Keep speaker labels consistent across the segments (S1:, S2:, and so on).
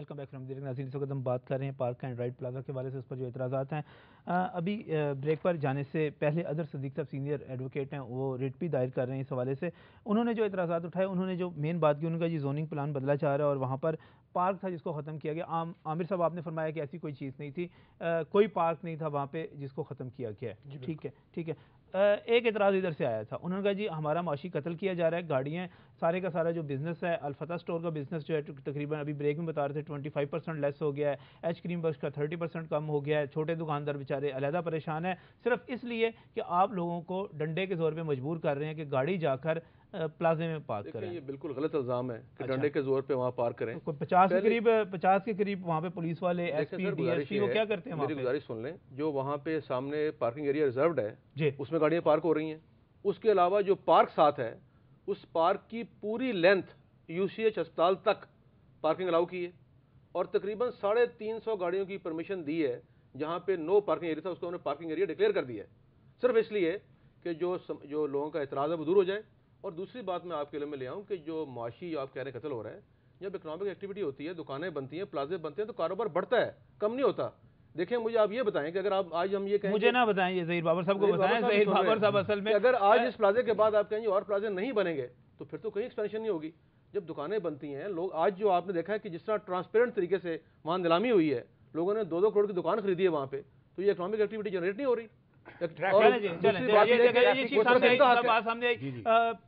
S1: Welcome back from the नाज़रीन। इस वक्त हम बात कर रहे हैं पार्क एंड राइड प्लाजा के हवाले से, उस पर जो इतराज़ात हैं। अभी ब्रेक पर जाने से पहले अदर सदीक साहब सीनियर एडवोकेट हैं, वो रिट भी दायर कर रहे हैं इस हवाले से। उन्होंने जो इतराज़ात उठाए, उन्होंने जो मेन बात की, उनका जी जोनिंग प्लान बदला जा रहा है और वहाँ पर पार्क था जिसको ख़त्म किया गया। आमिर साहब आपने फरमाया कि ऐसी कोई चीज़ नहीं थी, कोई पार्क नहीं था वहाँ पे जिसको ख़त्म किया गया है। ठीक है, ठीक है। एक इतराज़ इधर से आया था, उन्होंने कहा जी हमारा माशी कत्ल किया जा रहा है, गाड़ियाँ सारे का सारा जो बिज़नेस है, अलफता स्टोर का बिज़नेस जो है तकरीबन अभी ब्रेक में बता रहे थे 25% लेस हो गया है, एच क्रीम बक्स का 30% कम हो गया है, छोटे दुकानदार बेचारे अलहदा परेशान है, सिर्फ इसलिए कि आप लोगों को डंडे के जोर पे मजबूर कर रहे हैं कि गाड़ी जाकर प्लाजे में पार्क करें।
S2: ये बिल्कुल गलत इल्जाम है कि
S1: अच्छा।
S2: डंडे के जोर पे वहाँ पार्क करें।
S1: कोई 50 के करीब वहाँ पे पुलिस वाले, एसपी, डीएसपी वो क्या करते हैं?
S2: मेरी गुजारिश सुन लें, जो वहाँ पे सामने पार्किंग एरिया रिजर्व्ड है उसमें गाड़ियाँ पार्क हो रही हैं। उसके अलावा जो पार्क साथ है, उस पार्क की पूरी लेंथ यूसीएच अस्पताल तक पार्किंग अलाउ की है और तकरीबन 350 गाड़ियों की परमिशन दी है। जहाँ पे नो पार्किंग एरिया था उसको उन्होंने पार्किंग एरिया डिक्लेयर कर दिया है, सिर्फ इसलिए कि जो लोगों का एतराज़ है वो दूर हो जाए। और दूसरी बात मैं आपके लिए में ले आऊँ कि जो माशी आप कह रहे हैं कत्ल हो रहा है, जब इकोनॉमिक एक्टिविटी होती है, दुकानें बनती हैं, प्लाजे बनते हैं, तो कारोबार बढ़ता है, कम नहीं होता। देखिए मुझे आप ये बताएं कि अगर आप आज हम ये कहें, मुझे
S1: ना बताएं, ये ज़हीर बाबर साहब को बताएं। ज़हीर बाबर साहब असल में
S2: अगर आज इस प्लाजे के बाद आप कहेंगे और प्लाजे नहीं बनेंगे तो फिर तो कहीं एक्सपेंशन नहीं होगी। जब दुकानें बनती हैं, लोग आज जो आपने देखा है कि जिस तरह ट्रांसपेरेंट तरीके से वहाँ नीलामी हुई है, लोगों ने 2-2 करोड़ की दुकान खरीदी है वहाँ पे, तो ये इकोनॉमिक एक्टिविटी जनरेट नहीं हो रही।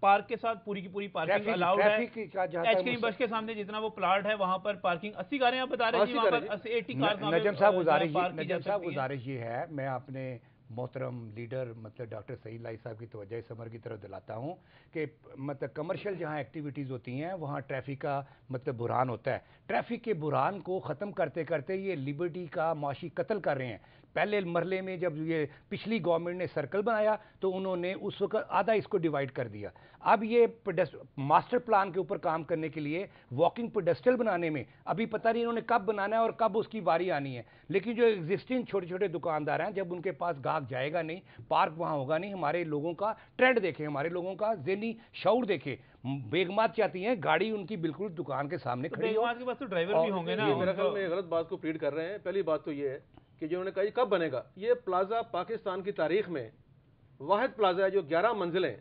S1: पार्क के साथ पूरी की पूरी पार्किंग अलाउड है। एचक्रीम बस के सामने जितना वो प्लाट है वहां पर पार्किंग 80 कारें आप बता रहे हैं, वहां पर 80 कार।
S3: नजम साहब गुजारिश ये है, मैं आपने मोहतरम लीडर मतलब डॉक्टर सईद लाई साहब की तवज्जो इस अमर की तरफ दिलाता हूँ कि मतलब कमर्शियल जहाँ एक्टिविटीज़ होती हैं वहाँ ट्रैफिक का मतलब बुरहान होता है। ट्रैफिक के बुरहान को ख़त्म करते करते ये लिबर्टी का माशी कत्ल कर रहे हैं। पहले मरले में जब ये पिछली गवर्नमेंट ने सर्कल बनाया तो उन्होंने उस वक्त आधा इसको डिवाइड कर दिया। अब ये मास्टर प्लान के ऊपर काम करने के लिए वॉकिंग पेडेस्ट्रियल बनाने में अभी पता नहीं इन्होंने कब बनाना है और कब उसकी बारी आनी है। लेकिन जो एग्जिस्टिंग छोटे छोटे दुकानदार हैं, जब उनके पास गाहक जाएगा नहीं, पार्क वहाँ होगा नहीं, हमारे लोगों का ट्रेंड देखें, हमारे लोगों का ज़हनी शऊर देखें, बेगमात चाहती हैं गाड़ी उनकी बिल्कुल दुकान के सामने खड़ी हो।
S1: के पास तो ड्राइवर भी होंगे ना।
S2: मेरे ख्याल में गलत बात को प्लीड कर रहे हैं। पहली बात तो ये है कि जिन्होंने कहा कब बनेगा, ये प्लाजा पाकिस्तान की तारीख में वाहिद प्लाजा है जो 11 मंजिलें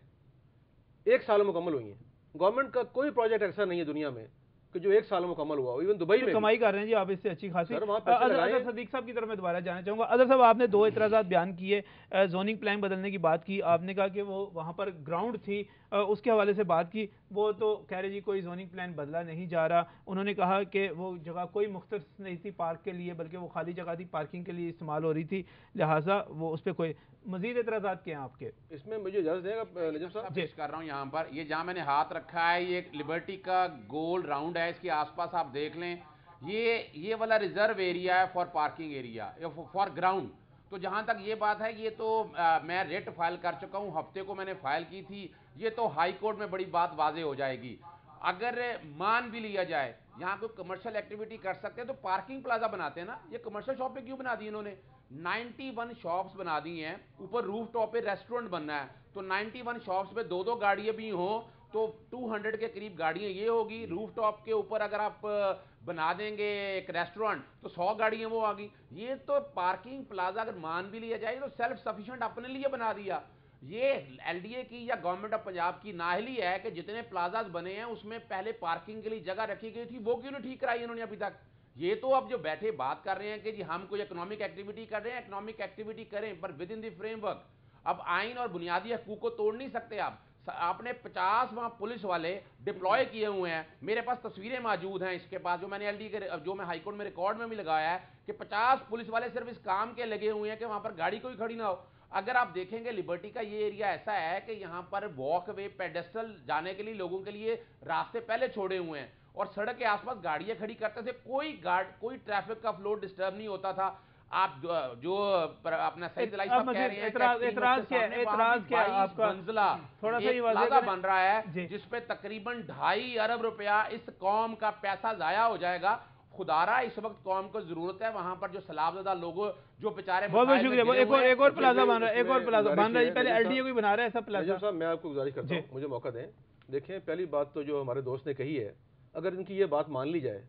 S2: 1 साल में मुकम्मल हुई हैं। गवर्नमेंट का कोई प्रोजेक्ट ऐसा नहीं है दुनिया में कि जो 1 साल में मुकम्मल हुआ हो। इवन दुबई में
S1: कमाई कर रहे हैं जी आप इससे अच्छी खासी। अदर सदीक साहब की तरफ मैं दोबारा जाना चाहूंगा। अदर साहब, आपने 2 इतराज़ात बयान किए, जोनिंग प्लान बदलने की बात की, आपने कहा कि वो वहाँ पर ग्राउंड थी, उसके हवाले से बात की। वो तो कह रहे जी कोई जोनिंग प्लान बदला नहीं जा रहा। उन्होंने कहा कि वो जगह कोई मुख्तस नहीं थी पार्क के लिए, बल्कि वो खाली जगह थी, पार्किंग के लिए इस्तेमाल हो रही थी, लिहाजा वो उस पर कोई मजीद इतराज़ात क्या हैं आपके?
S2: इसमें मुझे इजाज़त देगा नजम साहब,
S4: पेश कर रहा हूँ यहाँ पर। ये जहाँ मैंने हाथ रखा है, ये एक लिबर्टी का गोल राउंड है, इसके आसपास आप देख लें, ये वाला रिजर्व एरिया है for parking area, for ground. तो जहां तक ये बात है, ये तो मैं रेट फाइल कर चुका हूं, हफ्ते को मैंने फाइल की थी। ये तो हाई कोर्ट में बड़ी बात वाजे हो जाएगी। अगर मान भी लिया जाए यहाँ कोई कमर्शियल एक्टिविटी कर सकते हैं तो पार्किंग प्लाजा बनाते हैं ना, ये कमर्शियल शॉप पे क्यों बना दी इन्होंने? 91 शॉप्स बना दी हैं, ऊपर रूफ टॉप पे रेस्टोरेंट बनना है, तो 91 शॉप्स पे 2-2 गाड़ियां भी हो तो 200 के करीब गाड़ियां ये होगी। रूफ टॉप के ऊपर अगर आप बना देंगे एक रेस्टोरेंट तो 100 गाड़ियां वो आ गई। ये तो पार्किंग प्लाजा अगर मान भी लिया जाए तो सेल्फ सफिशिएंट अपने लिए बना दिया। ये एलडीए की या गवर्नमेंट ऑफ पंजाब की नाहली है कि जितने प्लाजाज बने हैं उसमें पहले पार्किंग के लिए जगह रखी गई थी, वो क्यों नहीं ठीक कराई इन्होंने अभी तक? ये तो अब जो बैठे बात कर रहे हैं कि जी हम कोई इकोनॉमिक एक्टिविटी कर रहे हैं, इकोनॉमिक एक्टिविटी करें पर विद इन द फ्रेमवर्क। अब आइन और बुनियादी हकूक को तोड़ नहीं सकते आप। आपने 50 वहां पुलिस वाले डिप्लॉय किए हुए हैं, मेरे पास तस्वीरें मौजूद हैं इसके पास, जो मैंने एलडी के जो मैं हाईकोर्ट में रिकॉर्ड में भी लगाया है कि 50 पुलिस वाले सिर्फ इस काम के लगे हुए हैं कि वहां पर गाड़ी कोई खड़ी ना हो। अगर आप देखेंगे लिबर्टी का ये एरिया ऐसा है कि यहाँ पर वॉक वे पेडेस्ट्रियल जाने के लिए लोगों के लिए रास्ते पहले छोड़े हुए हैं और सड़क के आसपास गाड़ियां खड़ी करते थे, कोई ट्रैफिक का फ्लो डिस्टर्ब नहीं होता था। आप जो अपना सही दिलाई साहब कह रहे हैं,
S1: एतराज क्या आपका?
S4: मंजिला
S1: थोड़ा सा
S4: प्लाजा बन रहा है जिसपे तकरीबन 2.5 अरब रुपया इस कौम का पैसा जाया हो जाएगा। खुदारा इस वक्त कौम को जरूरत है, वहां पर जो सलाबज़दा लोग जो बेचारे।
S1: बहुत बहुत शुक्रिया। एक और प्लाजा बन रहा है, एक और प्लाजा बन रहा है, पहले एलडीए कोई बना रहा है ऐसा प्लाजा।
S2: साहब मैं आपको गुजारिश करता हूं, मुझे मौका दें। देखें, पहली बात तो जो हमारे दोस्त ने कही है, अगर इनकी ये बात मान ली जाए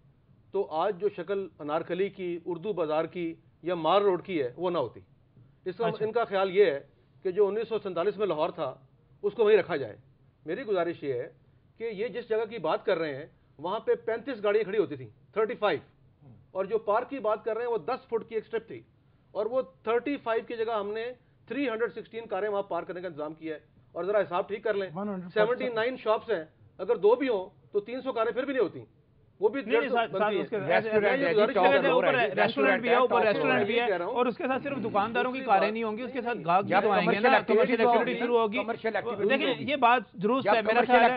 S2: तो आज जो शक्ल अनारकली की, उर्दू बाजार की या मार रोड की है वो ना होती। इसका इनका ख्याल ये है कि जो 1947 में लाहौर था उसको वहीं रखा जाए। मेरी गुजारिश ये है कि ये जिस जगह की बात कर रहे हैं वहां पे 35 गाड़ियां खड़ी होती थी, 35, और जो पार्क की बात कर रहे हैं वो 10 फुट की एक स्ट्रिप थी, और वो 35 की जगह हमने 316 कारें वहां पार्क करने का इंतजाम किया है। और जरा हिसाब ठीक कर लें, 79 शॉप्स हैं, अगर 2 भी हों तो 300 कारें फिर भी नहीं होती, वो भी
S1: रेस्टोरेंट भी है, ऊपर रेस्टोरेंट भी है, और उसके साथ सिर्फ दुकानदारों की कारें नहीं होंगी, उसके साथ गाहक भी तो आएंगे ना, कमर्शियल एक्टिविटी शुरू होगी। लेकिन ये बात दुरुस्त है, मेरा ख्याल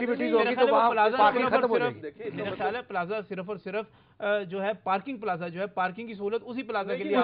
S1: है प्लाजा सिर्फ और सिर्फ जो है पार्किंग प्लाजा जो है, पार्किंग की सहूलत उसी प्लाजा के लिए रह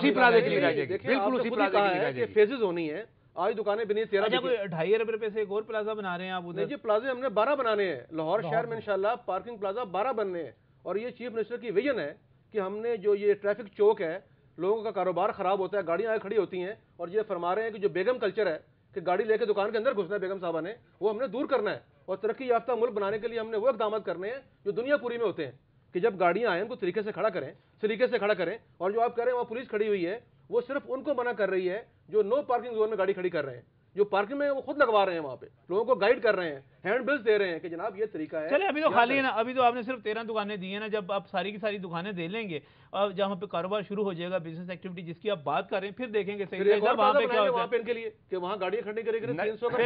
S1: जाएगी, बिल्कुल उसी प्लाजा के लिए रह जाएगी।
S2: फेजेस होनी है, आज दुकानें बनी 13,
S1: कोई 2.5 अरब रुपए से एक और प्लाजा बना रहे हैं आप उधर?
S2: जी प्लाजे हमने 12 बनाने हैं लाहौर शहर में इंशाल्लाह, पार्किंग प्लाजा 12 बनने हैं। और ये चीफ मिनिस्टर की विजन है कि हमने जो ये ट्रैफिक चौक है, लोगों का कारोबार खराब होता है, गाड़ियां आगे खड़ी होती हैं, और ये फरमा रहे हैं कि जो बेगम कल्चर है कि गाड़ी लेके दुकान के अंदर घुसना है बेगम साहबा ने, वो हमने दूर करना है। और तरक्की याफ्ता मुल्क बनाने के लिए हमने वो इकदाम करने हैं जो दुनिया पूरी में होते हैं कि जब गाड़ियां आए उनको तरीके से खड़ा करें, सलीके से खड़ा करें। और जो आप कह रहे हैं वहाँ पुलिस खड़ी हुई है, वो सिर्फ उनको मना कर रही है जो नो पार्किंग जोन में गाड़ी खड़ी कर रहे हैं। जो पार्किंग में वो खुद लगवा रहे हैं, वहां पे लोगों को गाइड कर रहे हैं, हैंड बिल्स दे रहे हैं कि जनाब ये तरीका है।
S1: चले अभी तो खाली है ना, अभी तो आपने सिर्फ 13 दुकानें दी है ना, जब आप सारी की सारी दुकानें दे लेंगे और जहां पे कारोबार शुरू हो जाएगा, बिजनेस एक्टिविटी जिसकी आप बात कर रहे हैं, फिर देखेंगे सही
S2: वहां पे क्या होता है इनके लिए कि वहां गाड़ियां खड़ी करेंगे 300
S3: का।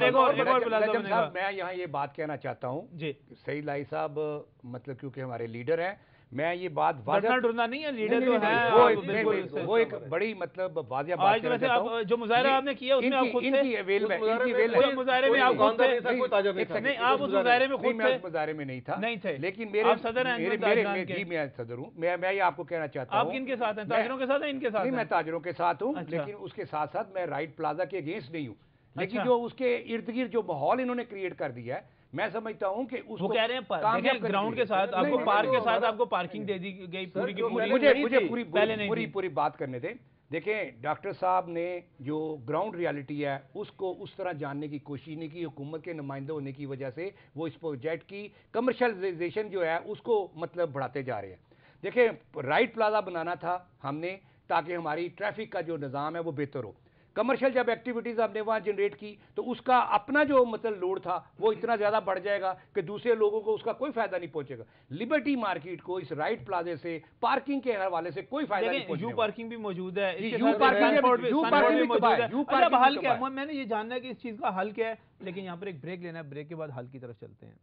S3: मैं यहाँ ये बात कहना चाहता हूँ जी, सईद लाई साहब, मतलब क्योंकि हमारे लीडर हैं, मैं ये बात
S1: ढूंढना नहीं है, लीडर तो है,
S3: वो एक बड़ी मतलब वाजिया बात
S1: आज वैसे आप जो मुजाहरा आपने किया उसमें आप खुद थे, मुजाहरे में आप खुद थे नहीं, आप उस मुजाहरे में खुद थे?
S3: मुजाहरे में नहीं था,
S1: नहीं थे,
S3: लेकिन मेरे
S1: सदर हैं,
S3: मैं सदर हूँ। मैं ये आपको कहना चाहता हूँ,
S1: आप किनके साथ हैं? ताजरों के साथ हैं? इनके साथ?
S3: मैं ताजरों के साथ हूँ, लेकिन उसके साथ साथ मैं राइट प्लाजा के अगेंस्ट नहीं हूँ, लेकिन जो उसके इर्द गिर्द जो माहौल इन्होंने क्रिएट कर दिया है, मैं समझता हूं कि उसको
S1: कह रहे हैं ग्राउंड के साथ आपको, पार्क के साथ आपको पार्किंग दे दी गई पूरी की पूरी।
S3: मुझे पूरी बात करने दें। देखें, डॉक्टर साहब ने जो ग्राउंड रियलिटी है उसको उस तरह जानने की कोशिश नहीं की। हुकूमत के नुमाइंदे होने की वजह से वो इस प्रोजेक्ट की कमर्शलाइजेशन जो है उसको मतलब बढ़ाते जा रहे हैं। देखें, राइट प्लाजा बनाना था हमने ताकि हमारी ट्रैफिक का जो निज़ाम है वो बेहतर हो। कमर्शियल जब एक्टिविटीज हमने वहां जनरेट की तो उसका अपना जो मतलब लोड था वो इतना ज्यादा बढ़ जाएगा कि दूसरे लोगों को उसका कोई फायदा नहीं पहुंचेगा। लिबर्टी मार्केट को इस राइट प्लाजे से पार्किंग के हवाले से कोई फायदा नहीं पहुंचेगा।
S1: यू पार्किंग भी मौजूद है,
S3: यू पार्किंग
S1: मौजूद है। हल क्या है? मैंने ये जानना है कि इस चीज का हल क्या है, लेकिन यहाँ पर एक ब्रेक लेना है, ब्रेक के बाद हल की तरफ चलते हैं।